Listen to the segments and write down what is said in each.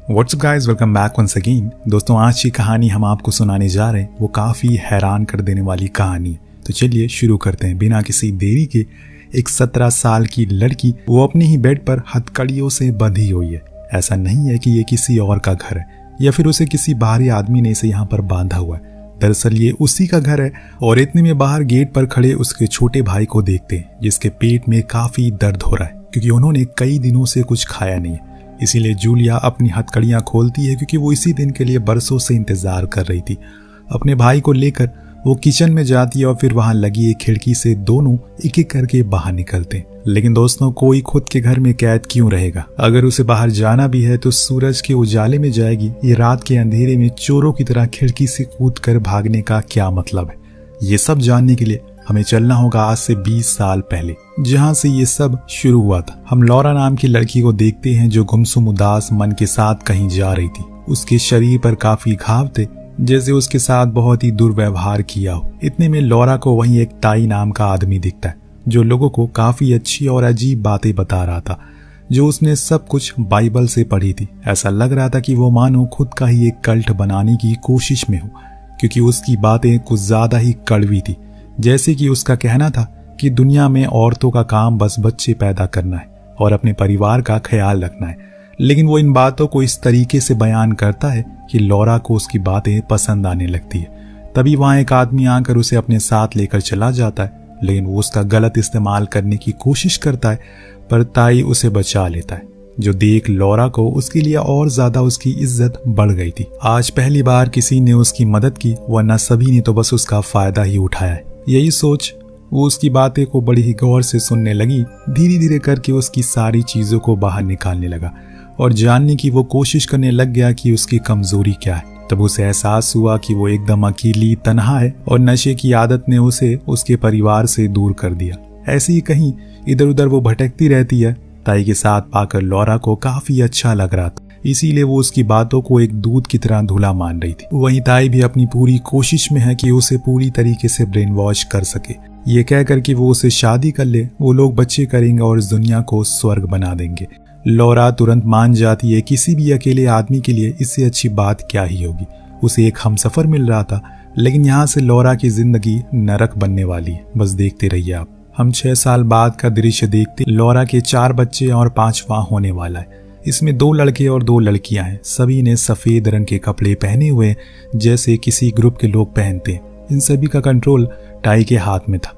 WhatsApp guys, welcome back once again. दोस्तों, आज की कहानी हम आपको सुनाने जा रहे हैं वो काफ़ी हैरान कर देने वाली कहानी है। तो चलिए शुरू करते हैं बिना किसी देरी के। एक 17 साल की लड़की वो अपने ही बेड पर हथकड़ियों से बंधी हुई है। ऐसा नहीं है कि ये किसी और का घर है या फिर उसे किसी बाहरी आदमी ने इसे यहाँ पर बांधा हुआ है। दरअसल ये उसी का घर है और इतने में बाहर गेट पर खड़े उसके छोटे भाई को देखते हैं जिसके पेट में काफ़ी दर्द हो रहा है क्योंकि उन्होंने कई दिनों से कुछ खाया नहीं है। इसीलिए जूलिया अपनी हथकड़ियां खोलती है क्योंकि वो इसी दिन के लिए बरसों से इंतजार कर रही थी। अपने भाई को लेकर वो किचन में जाती है और फिर वहां लगी एक खिड़की से दोनों एक एक करके बाहर निकलते हैं। लेकिन दोस्तों, कोई खुद के घर में कैद क्यों रहेगा? अगर उसे बाहर जाना भी है तो सूरज के उजाले में जाएगी। ये रात के अंधेरे में चोरों की तरह खिड़की से कूदकर भागने का क्या मतलब है? ये सब जानने के लिए हमें चलना होगा आज से 20 साल पहले, जहां से ये सब शुरू हुआ था। हम लॉरा नाम की लड़की को देखते हैं जो गुमसुम उदास मन के साथ कहीं जा रही थी। उसके शरीर पर काफी घाव थे, जैसे उसके साथ बहुत ही दुर्व्यवहार किया हो। इतने में लॉरा को वहीं एक ताई नाम का आदमी दिखता है जो लोगों को काफी अच्छी और अजीब बातें बता रहा था, जो उसने सब कुछ बाइबल से पढ़ी थी। ऐसा लग रहा था कि वो मानो खुद का ही एक कल्ट बनाने की कोशिश में हो, क्योंकि उसकी बातें कुछ ज्यादा ही कड़वी थी। जैसे कि उसका कहना था कि दुनिया में औरतों का काम बस बच्चे पैदा करना है और अपने परिवार का ख्याल रखना है। लेकिन वो इन बातों को इस तरीके से बयान करता है कि लॉरा को उसकी बातें पसंद आने लगती है। तभी वहां एक आदमी आकर उसे अपने साथ लेकर चला जाता है, लेकिन वो उसका गलत इस्तेमाल करने की कोशिश करता है, पर ताई उसे बचा लेता है, जो देख लॉरा को उसके लिए और ज्यादा उसकी इज्जत बढ़ गई थी। आज पहली बार किसी ने उसकी मदद की, वरना सभी ने तो बस उसका फायदा ही उठाया है। यही सोच वो उसकी बातें को बड़ी ही गौर से सुनने लगी। धीरे धीरे करके उसकी सारी चीजों को बाहर निकालने लगा और जानने की वो कोशिश करने लग गया कि उसकी कमजोरी क्या है। तब उसे एहसास हुआ कि वो एकदम अकेली तन्हा है और नशे की आदत ने उसे उसके परिवार से दूर कर दिया। ऐसे ही कहीं इधर उधर वो भटकती रहती है। ताई के साथ पाकर लॉरा को काफी अच्छा लग रहा था, इसीलिए वो उसकी बातों को एक दूध की तरह धुला मान रही थी। वहीं ताई भी अपनी पूरी कोशिश में है कि उसे पूरी तरीके से ब्रेन वॉश कर सके। ये कहकर कि वो उसे शादी कर ले, वो लोग बच्चे करेंगे और इस दुनिया को स्वर्ग बना देंगे। लॉरा तुरंत मान जाती है। किसी भी अकेले आदमी के लिए इससे अच्छी बात क्या ही होगी। उसे एक हमसफर मिल रहा था, लेकिन यहाँ से लॉरा की जिंदगी नरक बनने वाली है। बस देखते रहिए आप। हम 6 साल बाद का दृश्य देखते। लॉरा के 4 बच्चे और 5वां होने वाला है। इसमें 2 लड़के और 2 लड़कियां हैं। सभी ने सफेद रंग के कपड़े पहने हुए जैसे किसी ग्रुप के लोग पहनते हैं। इन सभी का कंट्रोल ताई के हाथ में था।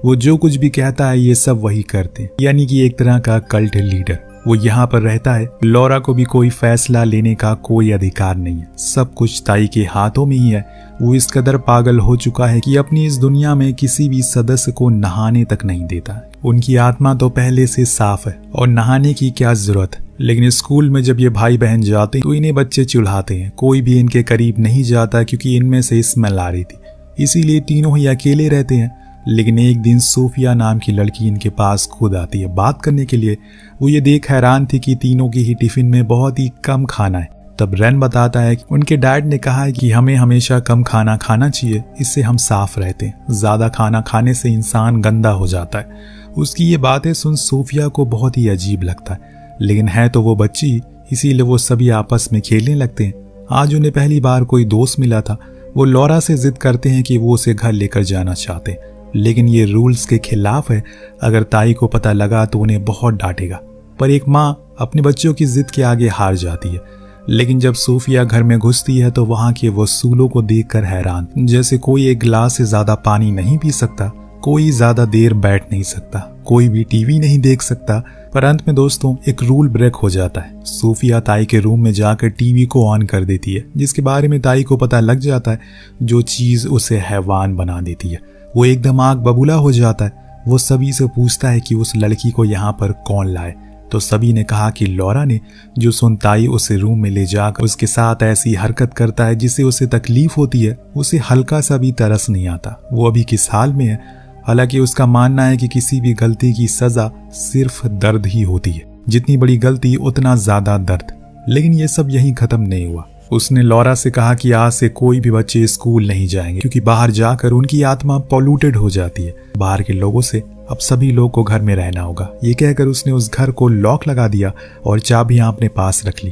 वो जो कुछ भी कहता है ये सब वही करते हैं, यानी कि एक तरह का कल्ट लीडर। वो यहाँ पर रहता है। लॉरा को भी कोई फैसला लेने का कोई अधिकार नहीं है। सब कुछ ताई के हाथों में ही है। वो इस कदर पागल हो चुका है कि अपनी इस दुनिया में किसी भी सदस्य को नहाने तक नहीं देता। उनकी आत्मा तो पहले से साफ है और नहाने की क्या जरूरत है। लेकिन स्कूल में जब ये भाई बहन जाते तो इन्हें बच्चे चिढ़ाते हैं। कोई भी इनके करीब नहीं जाता क्योंकि इनमें से स्मेल आ रही थी, इसीलिए तीनों ही अकेले रहते हैं। लेकिन एक दिन सोफिया नाम की लड़की इनके पास खुद आती है बात करने के लिए। वो ये देख हैरान थी कि तीनों की ही टिफिन में बहुत ही कम खाना है। तब रेन बताता है कि उनके डैड ने कहा है कि हमें हमेशा कम खाना खाना चाहिए, इससे हम साफ रहते हैं। ज्यादा खाना खाने से इंसान गंदा हो जाता है। उसकी ये बातें सुन सोफिया को बहुत ही अजीब लगता है, लेकिन है तो वो बच्ची, इसीलिए वो सभी आपस में खेलने लगते हैं। आज उन्हें पहली बार कोई दोस्त मिला था। वो लॉरा से जिद करते हैं कि वो उसे घर लेकर जाना चाहते हैं, लेकिन ये रूल्स के खिलाफ है। अगर ताई को पता लगा तो उन्हें बहुत डांटेगा। पर एक माँ अपने बच्चों की जिद के आगे हार जाती है। लेकिन जब सोफिया घर में घुसती है तो वहां के वसूलों को देखकर हैरान, जैसे कोई एक गिलास से ज्यादा पानी नहीं पी सकता, कोई ज्यादा देर बैठ नहीं सकता, कोई भी टीवी नहीं देख सकता। पर अंत में दोस्तों एक रूल ब्रेक हो जाता है। सोफिया ताई के रूम में जाकर टीवी को ऑन कर देती है, जिसके बारे में ताई को पता लग जाता है, जो चीज उसे हैवान बना देती है। वो एकदम आग बबूला हो जाता है। वो सभी से पूछता है कि उस लड़की को यहाँ पर कौन लाए, तो सभी ने कहा कि लॉरा ने। जो सुन ताई उसे रूम में ले जाकर उसके साथ ऐसी हरकत करता है जिससे उसे तकलीफ होती है। उसे हल्का सा भी तरस नहीं आता। वो अभी किस हाल में है। हालांकि उसका मानना है कि किसी भी गलती की सजा सिर्फ दर्द ही होती है। जितनी बड़ी गलती उतना ज्यादा दर्द। लेकिन ये सब यहीं खत्म नहीं हुआ। उसने लॉरा से कहा कि आज से कोई भी बच्चे स्कूल नहीं जाएंगे, क्योंकि बाहर जाकर उनकी आत्मा पॉल्यूटेड हो जाती है। बाहर के लोगों से अब सभी लोग को घर में रहना होगा। ये कहकर उसने उस घर को लॉक लगा दिया और चाबियां अपने पास रख ली।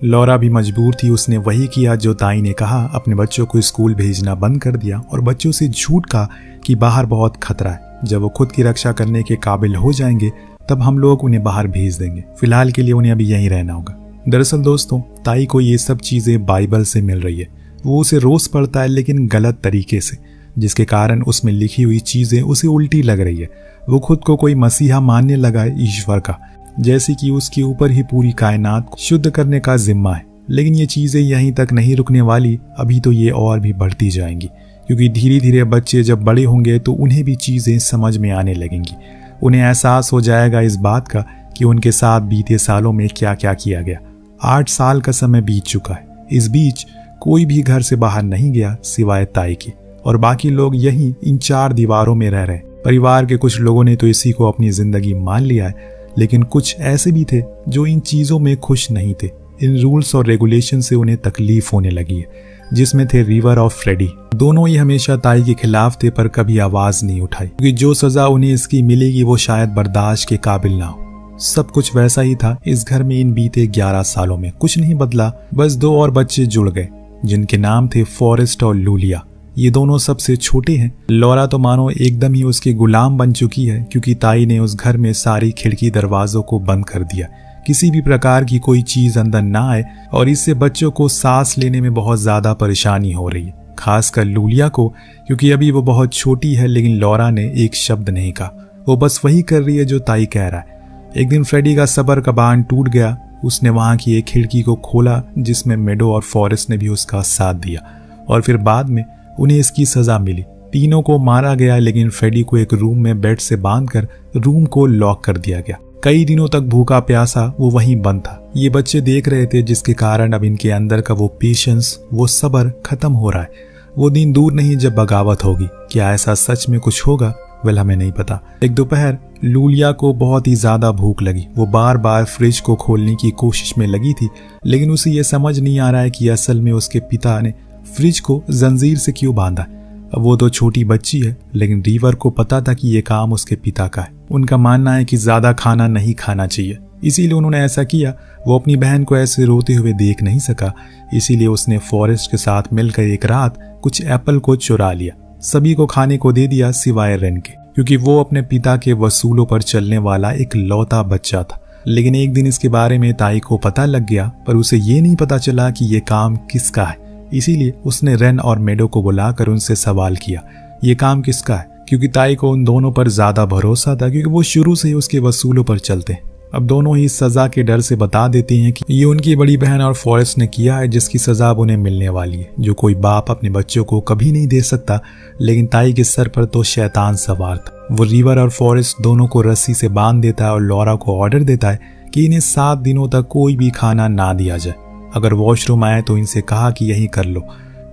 लौरा भी मजबूर थी, उसने वही किया जो ताई ने कहा। अपने बच्चों को स्कूल भेजना बंद कर दिया और बच्चों से झूठ कहा कि बाहर बहुत खतरा है, जब वो खुद की रक्षा करने के काबिल हो जाएंगे तब हम लोग उन्हें बाहर भेज देंगे, फिलहाल के लिए उन्हें अभी यहीं रहना होगा। दरअसल दोस्तों, ताई को ये सब चीजें बाइबल से मिल रही है। वो उसे रोज पढ़ता है लेकिन गलत तरीके से, जिसके कारण उसमें लिखी हुई चीजें उसे उल्टी लग रही है। वो खुद को कोई मसीहा मानने लगा है ईश्वर का, जैसे कि उसके ऊपर ही पूरी कायनात को शुद्ध करने का जिम्मा है। लेकिन ये चीजें यहीं तक नहीं रुकने वाली, अभी तो ये और भी बढ़ती जाएंगी, क्योंकि धीरे धीरे बच्चे जब बड़े होंगे तो उन्हें भी चीजें समझ में आने लगेंगी। उन्हें एहसास हो जाएगा इस बात का कि उनके साथ बीते सालों में क्या क्या किया गया। 8 साल का समय बीत चुका है। इस बीच कोई भी घर से बाहर नहीं गया सिवाय ताई के, और बाकी लोग यहीं इन 4 दीवारों में रह रहे। परिवार के कुछ लोगों ने तो इसी को अपनी जिंदगी मान लिया है, लेकिन कुछ ऐसे भी थे जो इन चीजों में खुश नहीं थे। इन रूल्स और रेगुलेशन से उन्हें तकलीफ होने लगी है, जिसमें थे रिवर और फ्रेडी। दोनों ही हमेशा ताई के खिलाफ थे, पर कभी आवाज नहीं उठाई, क्योंकि जो सजा उन्हें इसकी मिलेगी वो शायद बर्दाश्त के काबिल ना हो। सब कुछ वैसा ही था इस घर में। इन बीते 11 सालों में कुछ नहीं बदला, बस 2 और बच्चे जुड़ गए, जिनके नाम थे फॉरेस्ट और लूलिया। ये दोनों सबसे छोटे हैं। लौरा तो मानो एकदम ही उसके गुलाम बन चुकी है, क्योंकि ताई ने उस घर में सारी खिड़की दरवाजों को बंद कर दिया, किसी भी प्रकार की कोई चीज अंदर ना आए, और इससे बच्चों को सांस लेने में बहुत ज्यादा परेशानी हो रही है, खासकर लूलिया को, क्योंकि अभी वो बहुत छोटी है। लेकिन लौरा ने एक शब्द नहीं कहा, वो बस वही कर रही है जो ताई कह रहा है। एक दिन फ्रेडी का सब्र का बांध टूट गया। उसने वहां की एक खिड़की को खोला, जिसमें मेडो और फॉरेस्ट ने भी उसका साथ दिया, और फिर बाद में उन्हें इसकी सजा मिली। तीनों को मारा गया, लेकिन फ्रेडी को एक रूम में बेड से बांधकर रूम को लॉक कर दिया गया। कई दिनों तक भूखा प्यासा वो वहीं बंद था। ये बच्चे देख रहे थे, जिसके कारण अब इनके अंदर का वो पेशेंस, वो सब्र खत्म हो रहा है। वो दिन दूर नहीं जब बगावत होगी। क्या ऐसा सच में कुछ होगा? वेल, हमें नहीं पता। एक दोपहर लूलिया को बहुत ही ज्यादा भूख लगी। वो बार बार फ्रिज को खोलने की कोशिश में लगी थी, लेकिन उसे ये समझ नहीं आ रहा है कि असल में उसके पिता ने फ्रिज को जंजीर से क्यों बांधा। अब वो तो छोटी बच्ची है, लेकिन रिवर को पता था कि ये काम उसके पिता का है। उनका मानना है कि ज्यादा खाना नहीं खाना चाहिए, इसीलिए उन्होंने ऐसा किया। वो अपनी बहन को ऐसे रोते हुए देख नहीं सका, इसीलिए उसने फॉरेस्ट के साथ मिलकर एक रात कुछ एप्पल को चुरा लिया। सभी को खाने को दे दिया सिवाय रेन के, क्योंकि वो अपने पिता के वसूलों पर चलने वाला एक लौता बच्चा था। लेकिन एक दिन इसके बारे में ताई को पता लग गया, पर उसे ये नहीं पता चला कि ये काम किसका है। इसीलिए उसने रेन और मेडो को बुलाकर उनसे सवाल किया, ये काम किसका है? क्योंकि ताई को उन दोनों पर ज्यादा भरोसा था, क्योंकि वो शुरू से ही उसके वसूलों पर चलते हैं। अब दोनों ही सजा के डर से बता देती हैं कि ये उनकी बड़ी बहन और फॉरेस्ट ने किया है, जिसकी सजा अब उन्हें मिलने वाली है, जो कोई बाप अपने बच्चों को कभी नहीं दे सकता। लेकिन ताई के सर पर तो शैतान सवार था। वो रिवर और फॉरेस्ट दोनों को रस्सी से बांध देता है और लौरा को ऑर्डर देता है कि इन्हें 7 दिनों तक कोई भी खाना ना दिया जाए। अगर वॉशरूम आए तो इनसे कहा कि यही कर लो।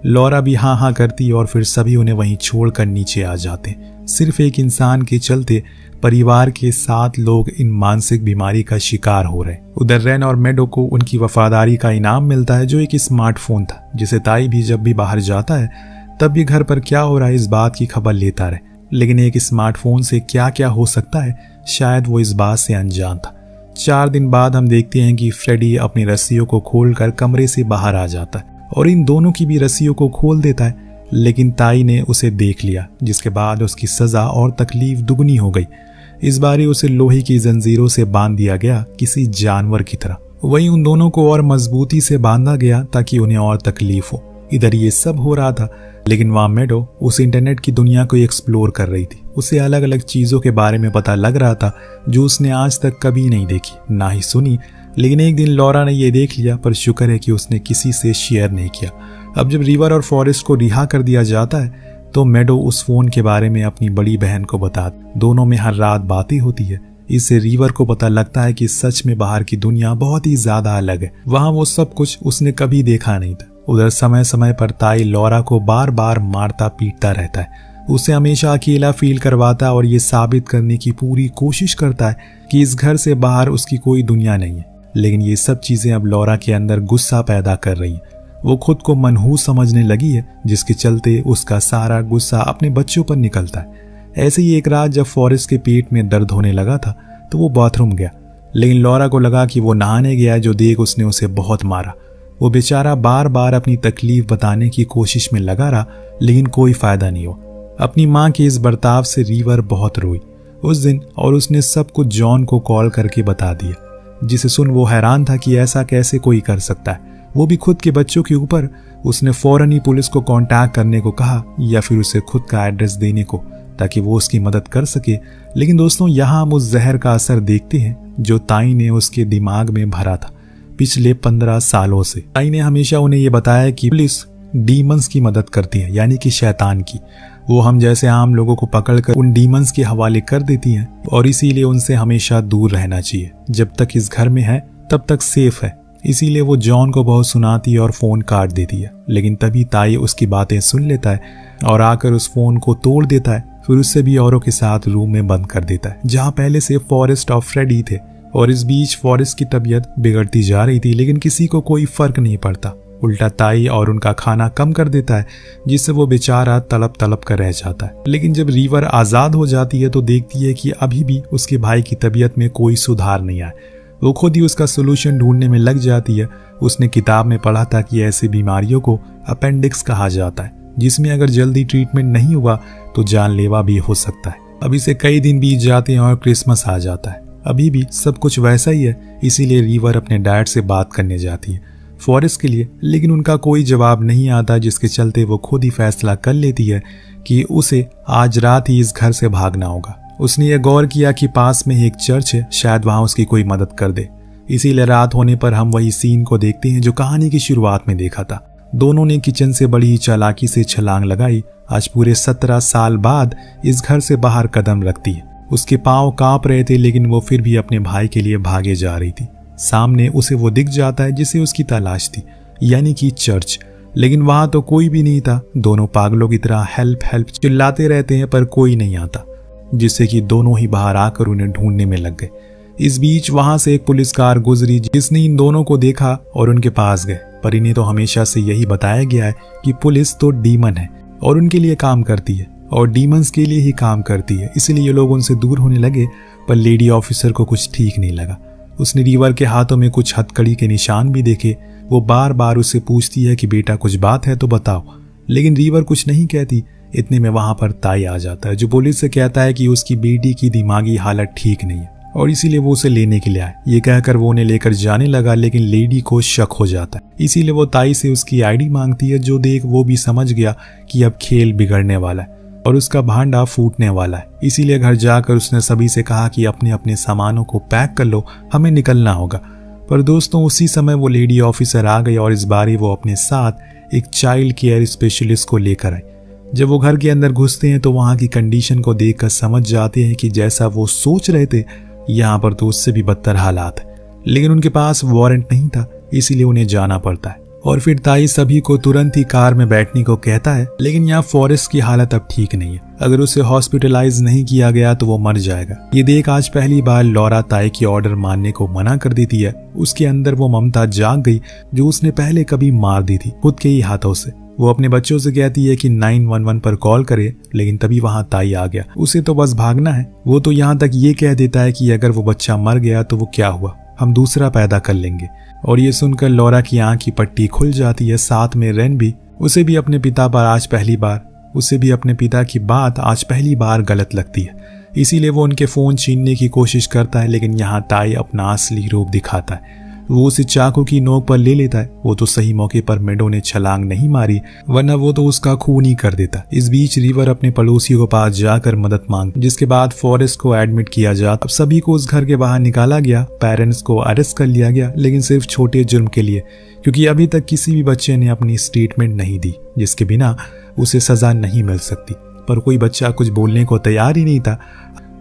लौरा भी हाँ हाँ करती और फिर सभी उन्हें वहीं छोड़कर नीचे आ जाते। सिर्फ एक इंसान के चलते परिवार के 7 लोग इन मानसिक बीमारी का शिकार हो रहे। उधर रेन और मेडो को उनकी वफादारी का इनाम मिलता है, जो एक स्मार्टफोन था, जिसे ताई भी जब भी बाहर जाता है तब भी घर पर क्या हो रहा है इस बात की खबर लेता रहे। लेकिन एक स्मार्टफोन से क्या क्या हो सकता है, शायद वो इस बात से अनजान था। 4 दिन बाद हम देखते हैं कि फ्रेडी अपनी रस्सियों को खोलकर कमरे से बाहर आ जाता है और इन दोनों की भी रस्सियों को खोल देता है। लेकिन ताई ने उसे देख लिया, जिसके बाद उसकी सजा और तकलीफ दुगनी हो गई। इस बारी उसे लोहे की जंजीरों से बांध दिया गया, किसी जानवर की तरह। वहीं उन दोनों को और मजबूती से बांधा गया ताकि उन्हें और तकलीफ हो। इधर ये सब हो रहा था, लेकिन वहां मेडो उस इंटरनेट की दुनिया को एक्सप्लोर कर रही थी। उसे अलग अलग चीजों के बारे में पता लग रहा था जो उसने आज तक कभी नहीं देखी, ना ही सुनी। लेकिन एक दिन लौरा ने यह देख लिया, पर शुक्र है कि उसने किसी से शेयर नहीं किया। अब जब रिवर और फॉरेस्ट को रिहा कर दिया जाता है तो मेडो उस फोन के बारे में अपनी बड़ी बहन को बताती। दोनों में हर रात बातें होती है। इससे रिवर को पता लगता है कि सच में बाहर की दुनिया बहुत ही ज्यादा अलग है। वहां वो सब कुछ उसने कभी देखा नहीं था। उधर समय समय पर ताई लौरा को बार बार मारता पीटता रहता है, उसे हमेशा अकेला फील करवाता है और ये साबित करने की पूरी कोशिश करता है कि इस घर से बाहर उसकी कोई दुनिया नहीं है। लेकिन ये सब चीजें अब लौरा के अंदर गुस्सा पैदा कर रही हैं। वो खुद को मनहूस समझने लगी है, जिसके चलते उसका सारा गुस्सा अपने बच्चों पर निकलता है। ऐसे ही एक रात जब फॉरेस्ट के पेट में दर्द होने लगा था तो वो बाथरूम गया, लेकिन लॉरा को लगा कि वो नहाने गया जो देख उसने उसे बहुत मारा। वो बेचारा बार बार अपनी तकलीफ बताने की कोशिश में लगा रहा, लेकिन कोई फायदा नहीं हुआ। अपनी माँ के इस बर्ताव से रिवर बहुत रोई उस दिन, और उसने सब कुछ जॉन को कॉल करके बता दिया, जिसे सुन वो हैरान था कि ऐसा कैसे कोई कर सकता है, वो भी खुद के बच्चों के ऊपर। उसने फौरन ही पुलिस को कांटेक्ट करने को कहा या फिर उसे खुद का एड्रेस देने को, ताकि वो उसकी मदद कर सके। लेकिन दोस्तों, यहाँ हम उस जहर का असर देखते हैं जो ताई ने उसके दिमाग में भरा था पिछले 15 सालों से। ताई ने हमेशा उन्हें ये बताया कि पुलिस डीमंस की मदद करती है, यानी कि शैतान की। वो हम जैसे आम लोगों को पकड़कर उन डीमंस के हवाले कर देती हैं, और इसीलिए उनसे हमेशा दूर रहना चाहिए। जब तक इस घर में है तब तक सेफ है। इसीलिए वो जॉन को बहुत सुनाती है और फोन काट देती है। लेकिन तभी ताई उसकी बातें सुन लेता है और आकर उस फोन को तोड़ देता है। फिर उससे भी औरों के साथ रूम में बंद कर देता है, जहाँ पहले से फॉरेस्ट और फ्रेडी थे। और इस बीच फॉरेस्ट की तबीयत बिगड़ती जा रही थी, लेकिन किसी को कोई फर्क नहीं पड़ता। उल्टा ताई और उनका खाना कम कर देता है, जिससे वो बेचारा तड़प तड़प कर रह जाता है। लेकिन जब रिवर आजाद हो जाती है तो देखती है कि अभी भी उसके भाई की तबीयत में कोई सुधार नहीं आया। वो खुद ही उसका सोल्यूशन ढूंढने में लग जाती है। उसने किताब में पढ़ा था कि ऐसी बीमारियों को अपेंडिक्स कहा जाता है, जिसमें अगर जल्दी ट्रीटमेंट नहीं हुआ तो जानलेवा भी हो सकता है। अभी से कई दिन बीत जाते हैं और क्रिसमस आ जाता है। अभी भी सब कुछ वैसा ही है। इसीलिए रिवर अपने डैड से बात करने जाती है फॉरेस्ट के लिए, लेकिन उनका कोई जवाब नहीं आता, जिसके चलते वो खुद ही फैसला कर लेती है कि उसे आज रात ही इस घर से भागना होगा। उसने ये गौर किया कि पास में एक चर्च है, शायद वहां उसकी कोई मदद कर दे। इसीलिए रात होने पर हम वही सीन को देखते हैं जो कहानी की शुरुआत में देखा था। दोनों ने किचन से बड़ी ही चालाकी से छलांग लगाई। आज पूरे 17 साल बाद इस घर से बाहर कदम रखती है। उसके पांव कांप रहे थे, लेकिन वो फिर भी अपने भाई के लिए भागे जा रही थी। सामने उसे वो दिख जाता है जिसे उसकी तलाश थी, यानी कि चर्च। लेकिन वहां तो कोई भी नहीं था। दोनों पागलों की तरह हेल्प हेल्प चिल्लाते रहते हैं, पर कोई नहीं आता, जिससे कि दोनों ही बाहर आकर उन्हें ढूंढने में लग गए। इस बीच वहां से एक पुलिस कार गुजरी, जिसने इन दोनों को देखा और उनके पास गए। पर इन्हें तो हमेशा से यही बताया गया है कि पुलिस तो डीमन है और उनके लिए काम करती है, और डीमंस के लिए ही काम करती है। इसलिए ये लोग उनसे दूर होने लगे। पर लेडी ऑफिसर को कुछ ठीक नहीं लगा। उसने रिवर के हाथों में कुछ हथकड़ी के निशान भी देखे। वो बार बार उससे पूछती है कि बेटा कुछ बात है तो बताओ, लेकिन रिवर कुछ नहीं कहती। इतने में वहां पर ताई आ जाता है, जो पुलिस से कहता है कि उसकी बेटी की दिमागी हालत ठीक नहीं है और इसीलिए वो उसे लेने के लिए आए। ये कहकर वो उन्हें लेकर जाने लगा, लेकिन लेडी को शक हो जाता है। इसीलिए वो ताई से उसकी आईडी मांगती है, जो देख वो भी समझ गया कि अब खेल बिगड़ने वाला है और उसका भांडा फूटने वाला है। इसीलिए घर जाकर उसने सभी से कहा कि अपने अपने सामानों को पैक कर लो, हमें निकलना होगा। पर दोस्तों, उसी समय वो लेडी ऑफिसर आ गई और इस बार वो अपने साथ एक चाइल्ड केयर स्पेशलिस्ट को लेकर आई। जब वो घर के अंदर घुसते हैं तो वहां की कंडीशन को देखकर समझ जाते हैं कि जैसा वो सोच रहे थे, यहाँ पर तो उससे भी बदतर हालात है। लेकिन उनके पास वारंट नहीं था, इसीलिए उन्हें जाना पड़ता है। और फिर ताई सभी को तुरंत ही कार में बैठने को कहता है। लेकिन यहाँ फॉरेस्ट की हालत अब ठीक नहीं है। अगर उसे हॉस्पिटलाइज नहीं किया गया तो वो मर जाएगा। ये देख आज पहली बार लॉरा ताई की ऑर्डर मानने को मना कर देती है। उसके अंदर वो ममता जाग गई जो उसने पहले कभी मार दी थी खुद के ही हाथों से। वो अपने बच्चों से कहती है कि 911 पर कॉल करे, लेकिन तभी वहां ताई आ गया। उसे तो बस भागना है। वो तो यहाँ तक ये कह देता है कि अगर वो बच्चा मर गया तो वो क्या हुआ, हम दूसरा पैदा कर लेंगे। और ये सुनकर लॉरा की आंख की पट्टी खुल जाती है। साथ में रेन भी। उसे भी अपने पिता की बात आज पहली बार गलत लगती है। इसीलिए वो उनके फोन छीनने की कोशिश करता है, लेकिन यहाँ ताई अपना असली रूप दिखाता है। वो उसे चाकू की नोक पर ले लेता है। वो तो सही मौके पर मेडो ने छलांग नहीं मारी, वरना वो तो उसका खून ही कर देता। इस बीच रिवर अपने पड़ोसियों के पास जाकर मदद मांग, जिसके बाद फॉरेस्ट को एडमिट किया जाता। अब सभी को उस घर के बाहर निकाला गया। पेरेंट्स को अरेस्ट कर लिया गया, लेकिन सिर्फ छोटे जुर्म के लिए, क्योंकि अभी तक किसी भी बच्चे ने अपनी स्टेटमेंट नहीं दी, जिसके बिना उसे सजा नहीं मिल सकती। पर कोई बच्चा कुछ बोलने को तैयार ही नहीं था।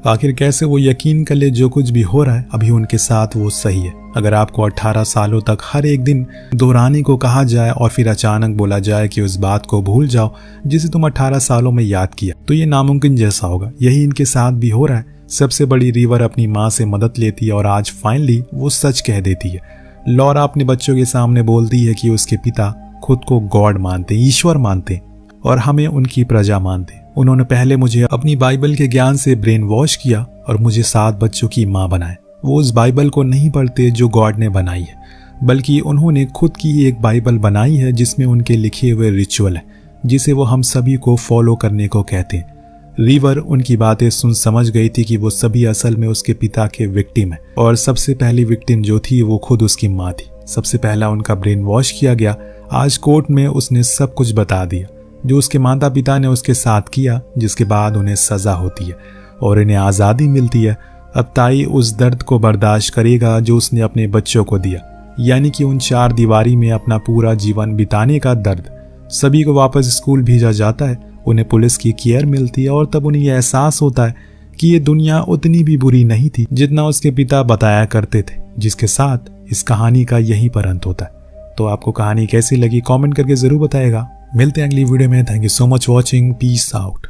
आखिर कैसे वो यकीन कर ले जो कुछ भी हो रहा है अभी उनके साथ वो सही है। अगर आपको 18 सालों तक हर एक दिन दोहराने को कहा जाए और फिर अचानक बोला जाए कि उस बात को भूल जाओ जिसे तुम 18 सालों में याद किया, तो ये नामुमकिन जैसा होगा। यही इनके साथ भी हो रहा है। सबसे बड़ी रिवर अपनी माँ से मदद लेती है और आज फाइनली वो सच कह देती है। लॉरा अपने बच्चों के सामने बोलती है कि उसके पिता खुद को गॉड मानते, ईश्वर मानते और हमें उनकी प्रजा मानते। उन्होंने पहले मुझे अपनी बाइबल के ज्ञान से ब्रेन वॉश किया और मुझे 7 बच्चों की माँ बनाए। वो उस बाइबल को नहीं पढ़ते जो गॉड ने बनाई है, बल्कि उन्होंने खुद की एक बाइबल बनाई है जिसमें उनके लिखे हुए रिचुअल है, जिसे वो हम सभी को फॉलो करने को कहते हैं। रिवर उनकी बातें सुन समझ गई थी कि वो सभी असल में उसके पिता के विक्टिम है, और सबसे पहली विक्टिम जो थी वो खुद उसकी माँ थी। सबसे पहला उनका ब्रेन वॉश किया गया। आज कोर्ट में उसने सब कुछ बता दिया जो उसके माता पिता ने उसके साथ किया, जिसके बाद उन्हें सजा होती है और इन्हें आज़ादी मिलती है। अब ताई उस दर्द को बर्दाश्त करेगा जो उसने अपने बच्चों को दिया, यानी कि उन 4 दीवारी में अपना पूरा जीवन बिताने का दर्द। सभी को वापस स्कूल भेजा जाता है, उन्हें पुलिस की केयर मिलती है, और तब उन्हें यह एहसास होता है कि ये दुनिया उतनी भी बुरी नहीं थी जितना उसके पिता बताया करते थे, जिसके साथ इस कहानी का यहीं पर अंत होता है। तो आपको कहानी कैसी लगी कमेंट करके जरूर बताएगा। मिलते हैं अगली वीडियो में। Thank you so much watching. Peace out.